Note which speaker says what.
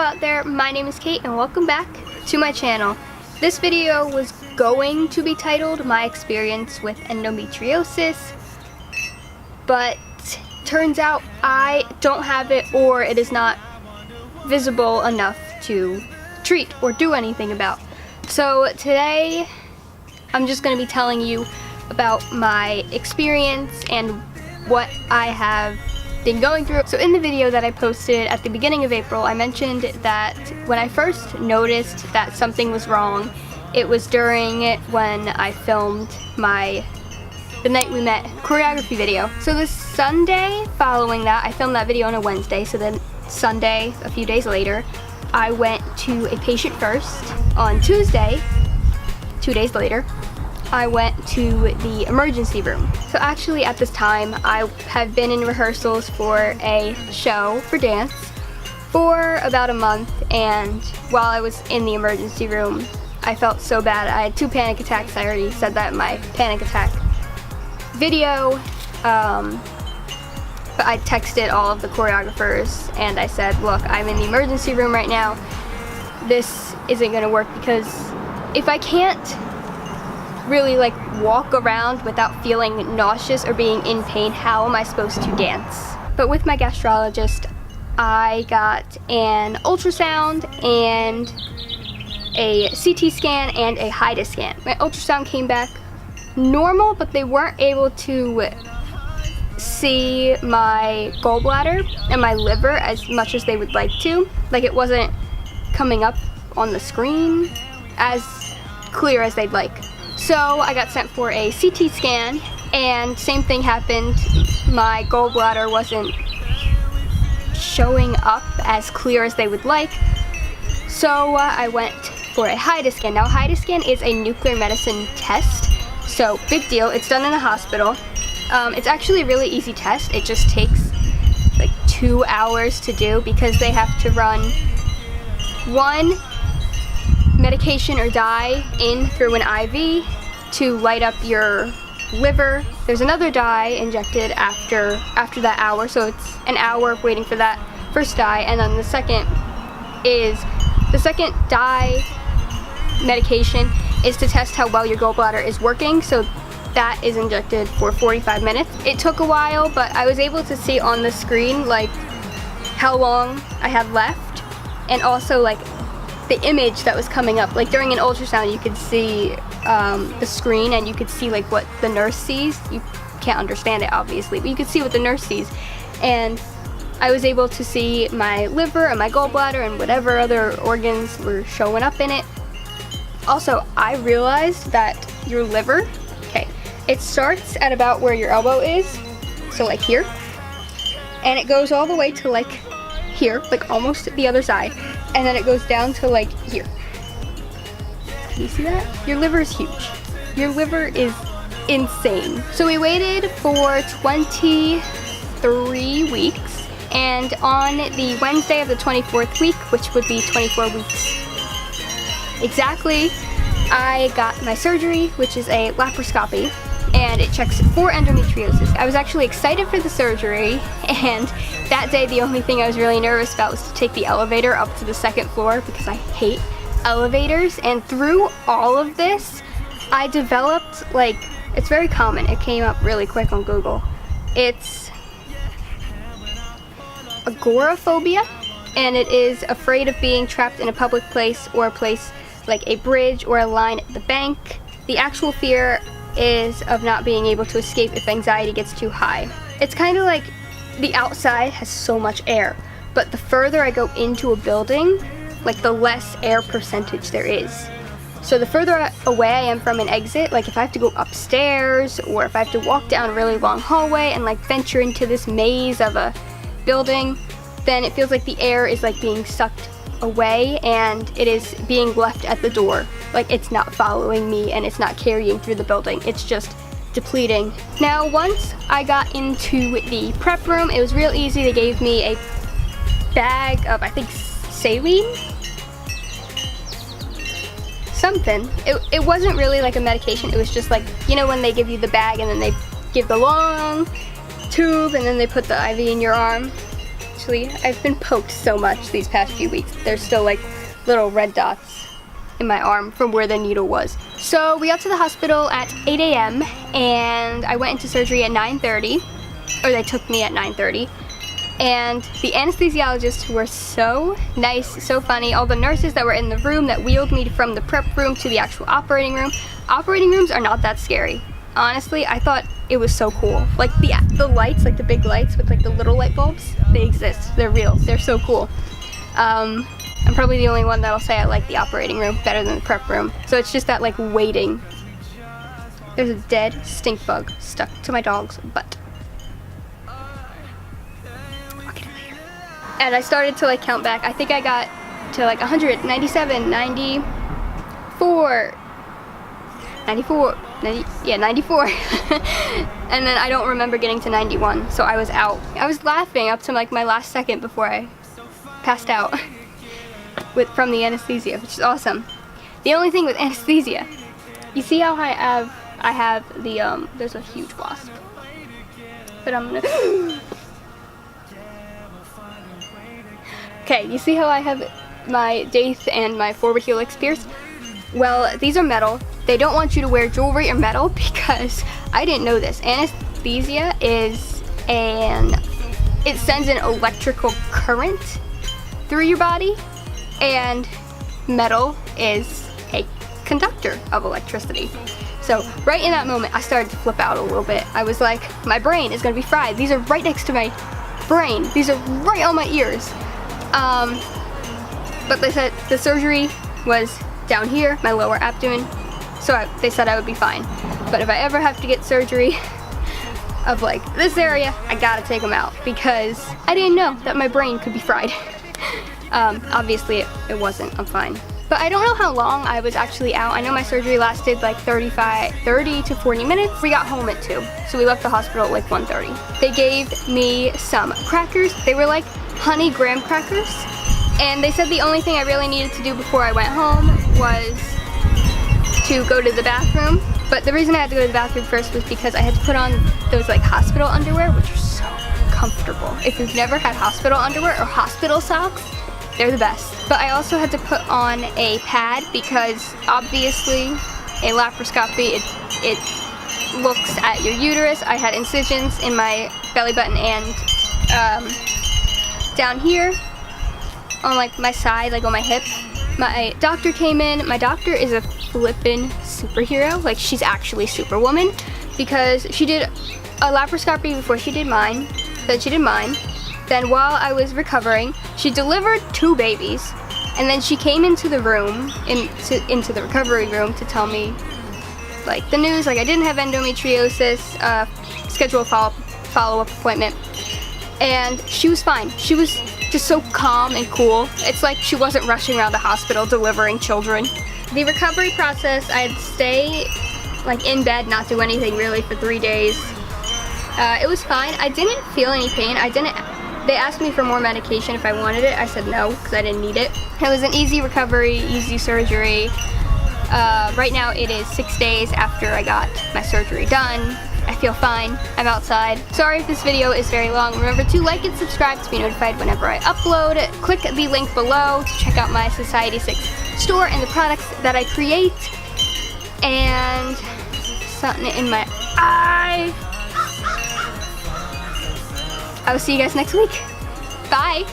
Speaker 1: out there? My name is Caitt and welcome back to my channel. This video was going to be titled My Experience with Endometriosis, but turns out I don't have it, or it is not visible enough to treat or do anything about. So today I'm just going to be telling you about my experience and what I have been going through. So in the video that I posted at the beginning of April, I mentioned that when I first noticed that something was wrong, it was during when I filmed the night we met choreography video. So the Sunday following that, I filmed that video on a Wednesday, so then Sunday, a few days later, I went to a patient first. On Tuesday, 2 days later, I went to the emergency room. So actually at this time, I have been in rehearsals for a show for dance for about a month, and while I was in the emergency room, I felt so bad. I had 2 panic attacks. I already said that in my panic attack video, but I texted all of the choreographers and I said, look, I'm in the emergency room right now. This isn't gonna work, because if I can't really walk around without feeling nauseous or being in pain, how am I supposed to dance? But with my gastrologist, I got an ultrasound and a CT scan and a HIDA scan. My ultrasound came back normal, but they weren't able to see my gallbladder and my liver as much as they would like to. It wasn't coming up on the screen as clear as they'd like. So I got sent for a CT scan, and same thing happened. My gallbladder wasn't showing up as clear as they would like. So I went for a HIDA scan. Now, a HIDA scan is a nuclear medicine test, so big deal. It's done in a hospital. It's actually a really easy test. It just takes 2 hours to do, because they have to run one medication or dye in through an IV to light up your liver. There's another dye injected after that hour, so it's an hour of waiting for that first dye, and then the second dye medication is to test how well your gallbladder is working, so that is injected for 45 minutes. It took a while, but I was able to see on the screen how long I had left, and also the image that was coming up. During an ultrasound, you could see the screen, and you could see what the nurse sees. You can't understand it, obviously, but you could see what the nurse sees. And I was able to see my liver and my gallbladder and whatever other organs were showing up in it. Also, I realized that your liver, it starts at about where your elbow is, so here, and it goes all the way to here, almost the other side, and then it goes down to here. Can you see that? Your liver is huge. Your liver is insane. So we waited for 23 weeks, and on the Wednesday of the 24th week, which would be 24 weeks exactly, I got my surgery, which is a laparoscopy, and it checks for endometriosis. I was actually excited for the surgery, and that day the only thing I was really nervous about was to take the elevator up to the 2nd floor, because I hate elevators. And through all of this, I developed, it's very common, it came up really quick on Google. It's agoraphobia, and it is afraid of being trapped in a public place, or a place like a bridge or a line at the bank. The actual fear is of not being able to escape if anxiety gets too high. It's kind of like the outside has so much air, but the further I go into a building, the less air percentage there is. So the further away I am from an exit, if I have to go upstairs, or if I have to walk down a really long hallway and venture into this maze of a building, then it feels like the air is being sucked away, and it is being left at the door. It's not following me, and it's not carrying through the building. It's just depleting. Now, once I got into the prep room, it was real easy. They gave me a bag of, I think, saline? Something. It wasn't really a medication. It was just when they give you the bag and then they give the long tube and then they put the IV in your arm. So Seriously, I've been poked so much these past few weeks. There's still like little red dots in my arm from where the needle was. So we got to the hospital at 8 a.m. and I went into surgery at 9:30, or they took me at 9:30. And the anesthesiologists were so nice, so funny. All the nurses that were in the room that wheeled me from the prep room to the actual operating room. Operating rooms are not that scary. Honestly, I thought it was so cool. Like the lights, like the big lights with like the little light bulbs, they exist. They're real. They're so cool. I'm probably the only one that'll say I like the operating room better than the prep room. So it's just that like waiting. There's a dead stink bug stuck to my dog's butt. And I started to like count back. I think I got to like 100, 97, 94, 94, 90, yeah, 94. And then I don't remember getting to 91, so I was out. I was laughing up to like my last second before I passed out from the anesthesia, which is awesome. The only thing with anesthesia, you see how I have the, there's a huge wasp. But I'm gonna... Okay, you see how I have my Caitt and my forward helix pierced? Well, these are metal. They don't want you to wear jewelry or metal because I didn't know this. Anesthesia is it sends an electrical current through your body, and metal is a conductor of electricity. So right in that moment, I started to flip out a little bit. I was like, my brain is gonna be fried. These are right next to my brain. These are right on my ears. But they said the surgery was down here, my lower abdomen, so they said I would be fine. But if I ever have to get surgery of like this area, I gotta take them out because I didn't know that my brain could be fried. Obviously it wasn't, I'm fine. But I don't know how long I was actually out. I know my surgery lasted like 30 to 40 minutes. We got home at 2, so we left the hospital at like 1:30. They gave me some crackers. They were like honey graham crackers. And they said the only thing I really needed to do before I went home was to go to the bathroom. But the reason I had to go to the bathroom first was because I had to put on those like hospital underwear, which are so comfortable. If you've never had hospital underwear or hospital socks, they're the best. But I also had to put on a pad because obviously a laparoscopy, it looks at your uterus. I had incisions in my belly button and down here on like my side, like on my hip. My doctor came in. My doctor is a flippin' superhero. Like, she's actually Superwoman because she did a laparoscopy before she did mine. Then she did mine. Then while I was recovering, she delivered 2 babies. And then she came into the room, into the recovery room to tell me like the news, like I didn't have endometriosis, schedule a follow-up appointment. And she was fine. She was just so calm and cool. It's like she wasn't rushing around the hospital delivering children. The recovery process, I'd stay like in bed, not do anything really for 3 days. It was fine. I didn't feel any pain. They asked me for more medication if I wanted it. I said no, because I didn't need it. It was an easy recovery, easy surgery. Right now it is 6 days after I got my surgery done. I feel fine. I'm outside. Sorry if this video is very long. Remember to like and subscribe to be notified whenever I upload. Click the link below to check out my Society 6 store and the products that I create. And something in my eye. I will see you guys next week. Bye.